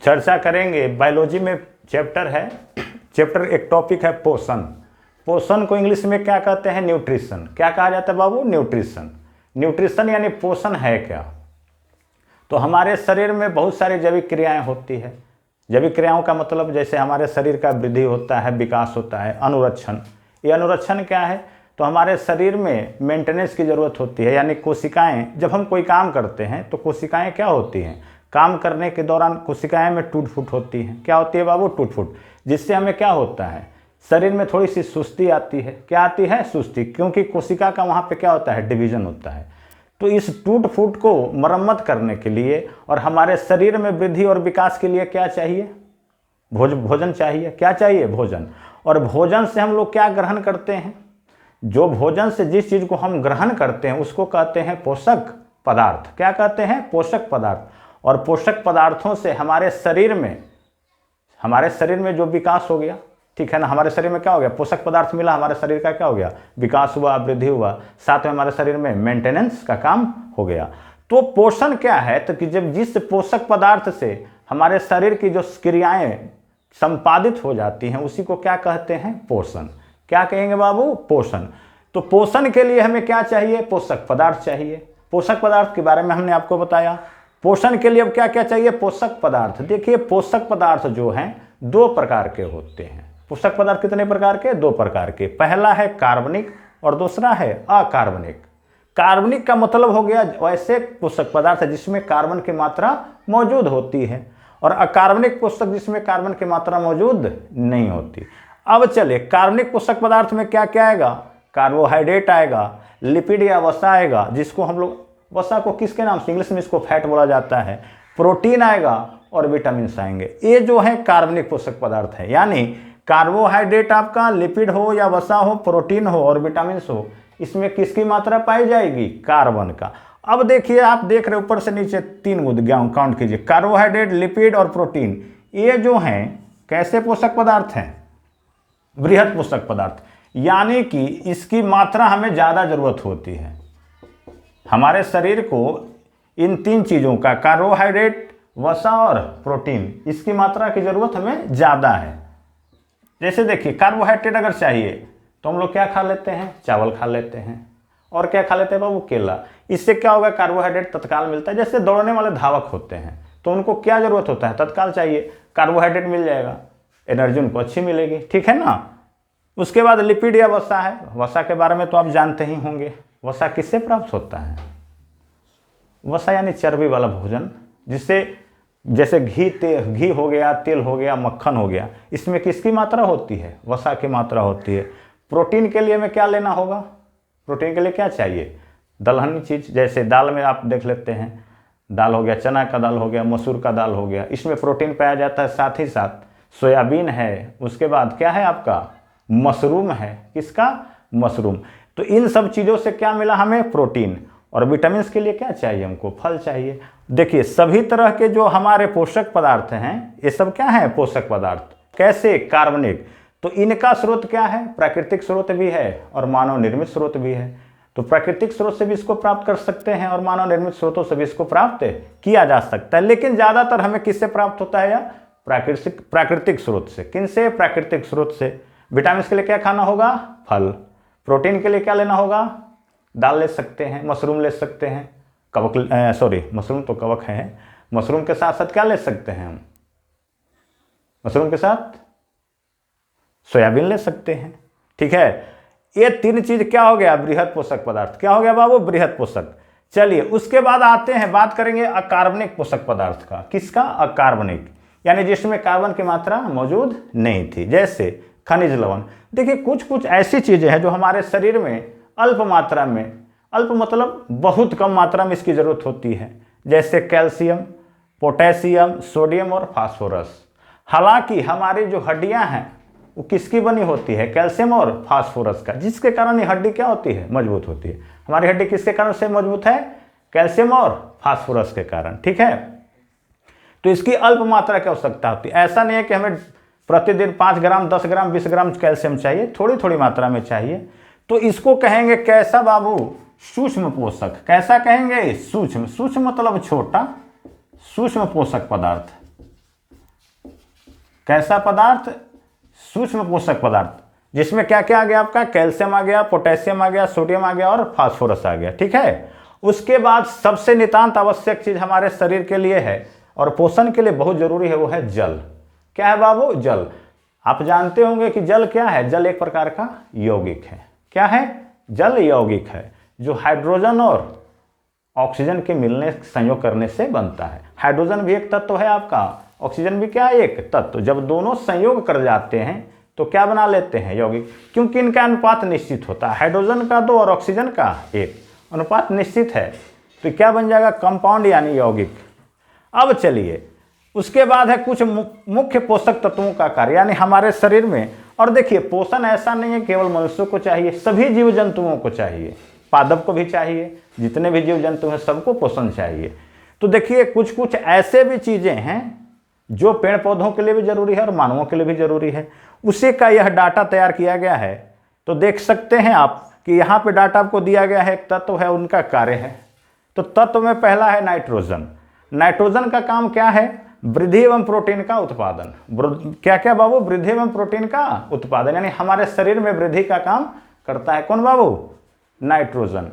चर्चा करेंगे। बायोलॉजी में चैप्टर है, चैप्टर एक टॉपिक है पोषण। पोषण को इंग्लिश में क्या कहते हैं? न्यूट्रिशन। क्या कहा जाता है बाबू? न्यूट्रिशन। न्यूट्रिशन यानी पोषण है क्या? तो हमारे शरीर में बहुत सारी जैविक क्रियाएं होती है। जैविक क्रियाओं का मतलब जैसे हमारे शरीर का वृद्धि होता है, विकास होता है, अनुरक्षण। ये अनुरक्षण क्या है? तो हमारे शरीर में मेंटेनेंस की ज़रूरत होती है, यानी कोशिकाएं, जब हम कोई काम करते हैं तो कोशिकाएं क्या होती हैं? काम करने के दौरान कोशिकाएं में टूट फूट होती हैं। क्या होती है बाबू? टूट फूट। जिससे हमें क्या होता है? शरीर में थोड़ी सी सुस्ती आती है। क्या आती है? सुस्ती, क्योंकि कोशिका का वहाँ पे क्या होता है? डिवीजन होता है। तो इस टूट फूट को मरम्मत करने के लिए और हमारे शरीर में वृद्धि और विकास के लिए क्या चाहिए? भोजन चाहिए। क्या चाहिए? भोजन। और भोजन से हम लोग क्या ग्रहण करते हैं? जो भोजन से जिस चीज़ को हम ग्रहण करते हैं उसको कहते हैं पोषक पदार्थ। क्या कहते हैं? पोषक पदार्थ। और पोषक पदार्थों से हमारे शरीर में जो विकास हो गया, ठीक है ना, हमारे शरीर में क्या हो गया? पोषक पदार्थ मिला, हमारे शरीर का क्या हो गया? विकास हुआ, वृद्धि हुआ, साथ में हमारे शरीर में मेंटेनेंस का काम हो गया। तो पोषण क्या है? तो कि जब जिस पोषक पदार्थ से हमारे शरीर की जो क्रियाएं संपादित हो जाती हैं उसी को क्या कहते हैं? पोषण। क्या कहेंगे बाबू? पोषण। तो पोषण के लिए हमें क्या चाहिए? पोषक पदार्थ चाहिए। पोषक पदार्थ के बारे में हमने आपको बताया। पोषण के लिए अब क्या क्या चाहिए? पोषक पदार्थ। देखिए, पोषक पदार्थ जो हैं दो प्रकार के होते हैं। पोषक पदार्थ कितने प्रकार के? दो प्रकार के। पहला है कार्बनिक और दूसरा है अकार्बनिक। कार्बनिक का मतलब हो गया ऐसे पोषक पदार्थ जिसमें कार्बन की मात्रा मौजूद होती है, और अकार्बनिक पोषक जिसमें कार्बन की मात्रा मौजूद नहीं होती। अब चले, कार्बनिक पोषक पदार्थ में क्या क्या आएगा? कार्बोहाइड्रेट आएगा, लिपिड या वसा आएगा, जिसको हम लोग, वसा को किसके नाम से? इंग्लिश में इसको फैट बोला जाता है। प्रोटीन आएगा और विटामिन आएंगे। ये जो है कार्बनिक पोषक पदार्थ है, यानी कार्बोहाइड्रेट आपका, लिपिड हो या वसा हो, प्रोटीन हो और विटामिन हो, इसमें किसकी मात्रा पाई जाएगी? कार्बन का। अब देखिए, आप देख रहे ऊपर से नीचे 3 मुद्दे काउंट कीजिए, कार्बोहाइड्रेट, लिपिड और प्रोटीन। ये जो हैं कैसे पोषक पदार्थ हैं? बृहत पोषक पदार्थ, यानी कि इसकी मात्रा हमें ज़्यादा जरूरत होती है। हमारे शरीर को इन 3 चीज़ों का, कार्बोहाइड्रेट, वसा और प्रोटीन, इसकी मात्रा की ज़रूरत हमें ज़्यादा है। जैसे देखिए, कार्बोहाइड्रेट अगर चाहिए तो हम लोग क्या खा लेते हैं? चावल खा लेते हैं। और क्या खा लेते हैं बाबू? केला। इससे क्या होगा? कार्बोहाइड्रेट तत्काल मिलता है। जैसे दौड़ने वाले धावक होते हैं तो उनको क्या जरूरत होता है? तत्काल चाहिए, कार्बोहाइड्रेट मिल जाएगा, एनर्जी उनको अच्छी मिलेगी, ठीक है ना। उसके बाद लिपिड या वसा है। वसा के बारे में तो आप जानते ही होंगे। वसा किससे प्राप्त होता है? वसा यानी चर्बी वाला भोजन, जिससे जैसे घी हो गया, तेल हो गया, मक्खन हो गया, इसमें किसकी मात्रा होती है? वसा की मात्रा होती है। प्रोटीन के लिए हमें क्या लेना होगा? प्रोटीन के लिए क्या चाहिए? दलहनी चीज़, जैसे दाल में आप देख लेते हैं, दाल हो गया, चना का दाल हो गया, मसूर का दाल हो गया, इसमें प्रोटीन पाया जाता है। साथ ही साथ सोयाबीन है, उसके बाद क्या है आपका? मशरूम है। किसका? मशरूम। तो इन सब चीज़ों से क्या मिला हमें? प्रोटीन। और विटामिन के लिए क्या चाहिए हमको? फल चाहिए। देखिए, सभी तरह के जो हमारे पोषक पदार्थ हैं ये सब क्या है? पोषक पदार्थ। कैसे? कार्बनिक। तो इनका स्रोत क्या है? प्राकृतिक स्रोत भी है और मानव निर्मित स्रोत भी है। तो प्राकृतिक स्रोत से भी इसको प्राप्त कर सकते हैं और मानव निर्मित स्रोतों से भी इसको प्राप्त किया जा सकता है। लेकिन ज़्यादातर हमें किससे प्राप्त होता है? या प्राकृतिक स्रोत से। किनसे? प्राकृतिक स्रोत से। विटामिन के लिए क्या खाना होगा? फल। प्रोटीन के लिए क्या लेना होगा? दाल ले सकते हैं, मशरूम ले सकते हैं, मशरूम तो कवक है। मशरूम के साथ साथ क्या ले सकते हैं हम? मशरूम के साथ सोयाबीन ले सकते हैं, ठीक है। ये 3 चीज क्या हो गया? बृहत पोषक पदार्थ। क्या हो गया बाबू? बृहत पोषक। चलिए, उसके बाद आते हैं, बात करेंगे अकार्बनिक पोषक पदार्थ का। किसका? अकार्बनिक, यानी जिसमें कार्बन की मात्रा मौजूद नहीं थी, जैसे खनिज लवण। देखिए, कुछ ऐसी चीजें हैं जो हमारे शरीर में अल्प मात्रा में, अल्प मतलब बहुत कम मात्रा में इसकी जरूरत होती है, जैसे कैल्शियम, पोटेशियम, सोडियम और फास्फोरस। हालांकि हमारी जो हड्डियां हैं वो किसकी बनी होती है? कैल्शियम और फास्फोरस का, जिसके कारण ये हड्डी क्या होती है? मजबूत होती है। हमारी हड्डी किसके कारण से मजबूत है? कैल्शियम और फास्फोरस के कारण, ठीक है। तो इसकी अल्प मात्रा की आवश्यकता होती है। ऐसा नहीं है कि हमें प्रतिदिन 5 ग्राम, 10 ग्राम, 20 ग्राम कैल्शियम चाहिए, थोड़ी थोड़ी मात्रा में चाहिए। तो इसको कहेंगे कैसा बाबू? सूक्ष्म पोषक। कैसा कहेंगे? सूक्ष्म। सूक्ष्म मतलब छोटा, सूक्ष्म पोषक पदार्थ। कैसा पदार्थ? सूक्ष्म पोषक पदार्थ, जिसमें क्या क्या आ गया आपका? कैल्शियम आ गया, पोटेशियम आ गया, सोडियम आ गया और फास्फोरस आ गया। ठीक है। उसके बाद सबसे नितांत आवश्यक चीज हमारे शरीर के लिए है और पोषण के लिए बहुत जरूरी है, वो है जल। क्या है बाबू? जल। आप जानते होंगे कि जल क्या है? जल एक प्रकार का यौगिक है। क्या है? जल यौगिक है, जो हाइड्रोजन और ऑक्सीजन के मिलने संयोग करने से बनता है। हाइड्रोजन भी एक तत्व है आपका, ऑक्सीजन भी क्या है? एक तत्व। जब दोनों संयोग कर जाते हैं तो क्या बना लेते हैं? यौगिक। क्योंकि इनका अनुपात निश्चित होता है, हाइड्रोजन का 2 और ऑक्सीजन का 1, अनुपात निश्चित है, तो क्या बन जाएगा? कंपाउंड यानी यौगिक। अब चलिए, उसके बाद है कुछ मुख्य पोषक तत्वों का कार्य, यानी हमारे शरीर में। और देखिए, पोषण ऐसा नहीं है केवल मनुष्यों को चाहिए, सभी जीव जंतुओं को चाहिए, पादप को भी चाहिए, जितने भी जीव जंतु हैं सबको पोषण चाहिए। तो देखिए, कुछ कुछ ऐसे भी चीजें हैं जो पेड़ पौधों के लिए भी जरूरी है और मानवों के लिए भी जरूरी है। उसी का यह डाटा तैयार किया गया है। तो देख सकते हैं आप कि यहाँ पे डाटा आपको दिया गया है, एक तत्व है, उनका कार्य है। तो तत्व में पहला है नाइट्रोजन। नाइट्रोजन का काम क्या है? वृद्धि एवं प्रोटीन का उत्पादन। क्या क्या बाबू? वृद्धि एवं प्रोटीन का उत्पादन, यानी हमारे शरीर में वृद्धि का काम करता है कौन बाबू? नाइट्रोजन।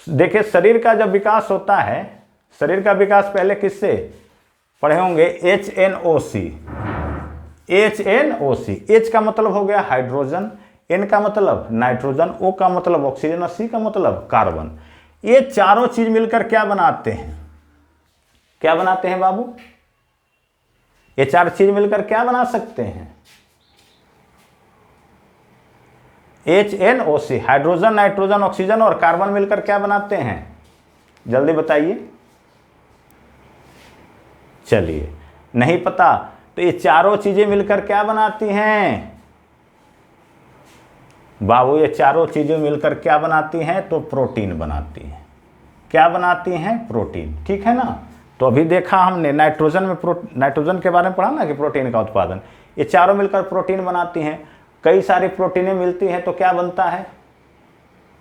देखिए, शरीर का जब विकास होता है, शरीर का विकास पहले किससे पढ़े होंगे? HNO+। HNO+, H का मतलब हो गया हाइड्रोजन, N का मतलब नाइट्रोजन, O का मतलब ऑक्सीजन और C का मतलब कार्बन। ये चारों चीज मिलकर क्या बनाते हैं? क्या बनाते हैं बाबू? ये चार चीज मिलकर क्या बना सकते हैं? HNO+, हाइड्रोजन, नाइट्रोजन, ऑक्सीजन और कार्बन मिलकर क्या बनाते हैं? जल्दी बताइए। चलिए, नहीं पता तो ये चारों चीजें मिलकर क्या बनाती हैं बाबू? ये चारों चीजें मिलकर क्या बनाती हैं? तो प्रोटीन बनाती हैं। क्या बनाती हैं? प्रोटीन। ठीक है ना। तो अभी देखा हमने नाइट्रोजन में नाइट्रोजन के बारे में पढ़ा ना कि प्रोटीन का उत्पादन, ये चारों मिलकर प्रोटीन बनाती हैं। कई सारी प्रोटीनें मिलती हैं तो क्या बनता है?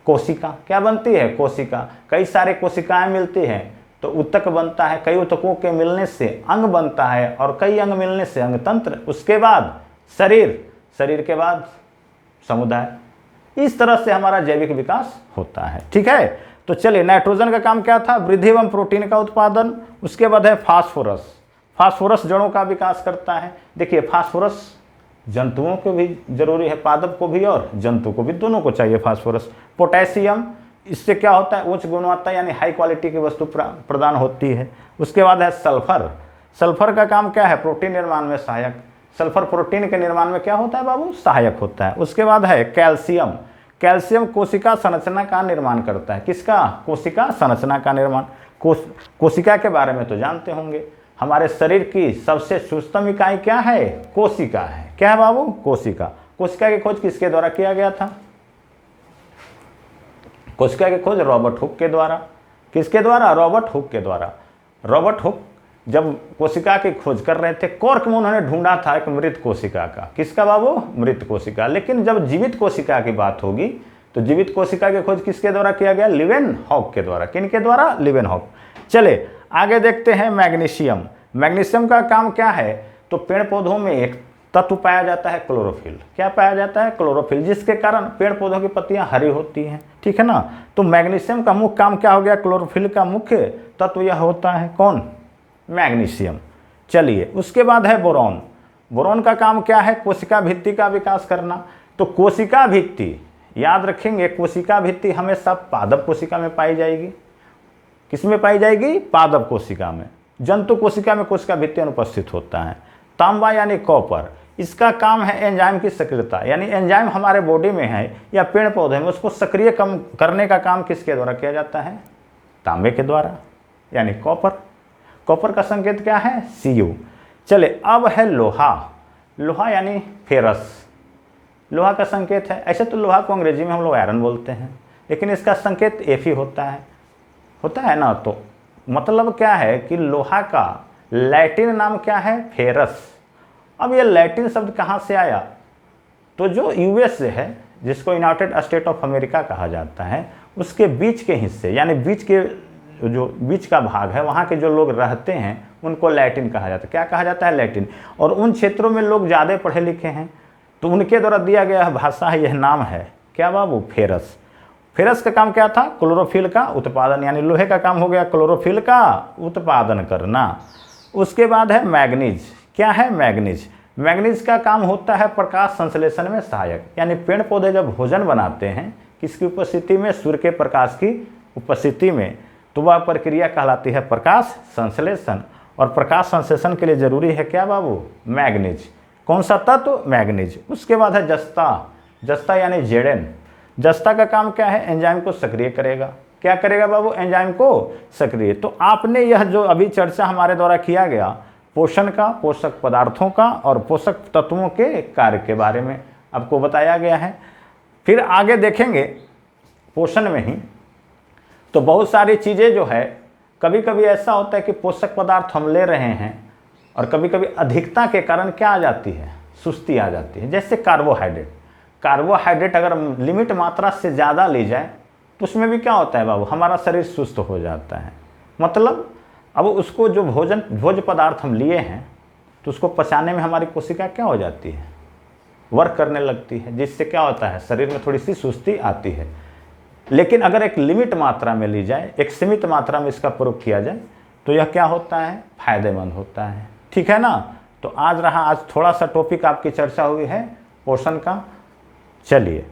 कोशिका। क्या बनती है? कोशिका। कई सारे कोशिकाएं मिलती हैं तो ऊतक बनता है, कई ऊतकों के मिलने से अंग बनता है और कई अंग मिलने से अंग तंत्र, उसके बाद शरीर, शरीर के बाद समुदाय। इस तरह से हमारा जैविक विकास होता है। ठीक है। तो चलिए, नाइट्रोजन का काम क्या था? वृद्धि एवं प्रोटीन का उत्पादन। उसके बाद है फास्फोरस। फास्फोरस जड़ों का विकास करता है। देखिए, फास्फोरस जंतुओं को भी जरूरी है, पादप को भी और जंतु को भी, दोनों को चाहिए फास्फोरस। पोटेशियम, इससे क्या होता है? उच्च गुणवत्ता यानी हाई क्वालिटी की वस्तु प्रदान होती है। उसके बाद है सल्फर। सल्फर का काम क्या है? प्रोटीन निर्माण में सहायक। सल्फर प्रोटीन के निर्माण में क्या होता है बाबू? सहायक होता है। उसके बाद है कैल्शियम। कैल्शियम कोशिका संरचना का निर्माण करता है। किसका? कोशिका संरचना का निर्माण। कोशिका के बारे में तो जानते होंगे, हमारे शरीर की सबसे सूक्ष्म इकाई क्या है? कोशिका है। क्या है बाबू? कोशिका। कोशिका की खोज किसके द्वारा किया गया था? कोशिका की खोज रॉबर्ट हुक के द्वारा। किसके द्वारा? रॉबर्ट हुक के द्वारा। रॉबर्ट हुक जब कोशिका की खोज कर रहे थे, कॉर्क में उन्होंने ढूंढा था एक मृत कोशिका का। किसका बाबू? मृत कोशिका। लेकिन जब जीवित कोशिका की बात होगी तो जीवित कोशिका की खोज किसके द्वारा किया गया? लीवेनहॉक के द्वारा। किनके द्वारा? लीवेनहॉक। चले आगे देखते हैं मैग्नीशियम। मैग्नीशियम का काम क्या है? तो पेड़ पौधों में एक तत्व पाया जाता है, क्लोरोफिल। क्या पाया जाता है? क्लोरोफिल, जिसके कारण पेड़ पौधों की पत्तियां हरी होती हैं। ठीक है ना। तो मैग्नीशियम का मुख्य काम क्या हो गया? क्लोरोफिल का मुख्य तत्व यह होता है कौन? मैग्नीशियम। चलिए, उसके बाद है बोरॉन। बोरॉन का काम क्या है? कोशिका भित्ति का विकास करना। तो कोशिका भित्ति याद रखेंगे, कोशिका भित्ति हमेशा पादप कोशिका में पाई जाएगी। किसमें पाई जाएगी? पादप कोशिका में। जंतु कोशिका में कोशिका भित्ति अनुपस्थित होता है। तांबा यानी कॉपर, इसका काम है एंजाइम की सक्रियता, यानी एंजाइम हमारे बॉडी में है या पेड़ पौधे में, उसको सक्रिय कम करने का काम किसके द्वारा किया जाता है? तांबे के द्वारा, यानी कॉपर। कॉपर का संकेत क्या है? Cu। चले, अब है लोहा। लोहा यानी फेरस। लोहा का संकेत है, ऐसे तो लोहा को अंग्रेजी में हम लोग आयरन बोलते हैं, लेकिन इसका संकेत Fe होता है ना। तो मतलब क्या है कि लोहा का लैटिन नाम क्या है? फेरस। अब ये लैटिन शब्द कहाँ से आया? तो जो यूएस से है, जिसको यूनाइटेड स्टेट ऑफ अमेरिका कहा जाता है, उसके बीच के हिस्से, यानी बीच के जो बीच का भाग है, वहाँ के जो लोग रहते हैं उनको लैटिन कहा जाता है। क्या कहा जाता है? लैटिन। और उन क्षेत्रों में लोग ज़्यादा पढ़े लिखे हैं तो उनके द्वारा दिया गया भाषा है, यह नाम है क्या बाबू? फेरस। फेरस का काम क्या था? क्लोरोफिल का उत्पादन, यानी लोहे का काम हो गया क्लोरोफिल का उत्पादन करना। उसके बाद है मैग्नीज। क्या है? मैग्नीज। मैग्नीज का काम होता है प्रकाश संश्लेषण में सहायक, यानी पेड़ पौधे जब भोजन बनाते हैं किसकी उपस्थिति में? सूर्य के प्रकाश की उपस्थिति में, तो वह प्रक्रिया कहलाती है प्रकाश संश्लेषण। और प्रकाश संश्लेषण के लिए जरूरी है क्या बाबू? मैग्नीज। कौन सा तत्व? मैग्नीज। उसके बाद है जस्ता। जस्ता यानी जेडेन। जस्ता का काम क्या है? एंजाइम को सक्रिय करेगा। क्या करेगा बाबू? एंजाइम को सक्रिय। तो आपने यह जो अभी चर्चा हमारे द्वारा किया गया पोषण का, पोषक पदार्थों का और पोषक तत्वों के कार्य के बारे में आपको बताया गया है। फिर आगे देखेंगे पोषण में ही तो बहुत सारी चीज़ें जो है, कभी कभी ऐसा होता है कि पोषक पदार्थ हम ले रहे हैं और कभी कभी अधिकता के कारण क्या आ जाती है? सुस्ती आ जाती है। जैसे कार्बोहाइड्रेट। कार्बोहाइड्रेट अगर लिमिट मात्रा से ज़्यादा ली जाए तो उसमें भी क्या होता है बाबू? हमारा शरीर सुस्त हो जाता है। मतलब अब उसको जो भोज्य पदार्थ हम लिए हैं तो उसको पचाने में हमारी कोशिका क्या हो जाती है? वर्क करने लगती है, जिससे क्या होता है? शरीर में थोड़ी सी सुस्ती आती है। लेकिन अगर एक लिमिट मात्रा में ली जाए, एक सीमित मात्रा में इसका प्रयोग किया जाए तो यह क्या होता है? फायदेमंद होता है। ठीक है ना? तो आज थोड़ा सा टॉपिक आपकी चर्चा हुई है पोषण का। चलिए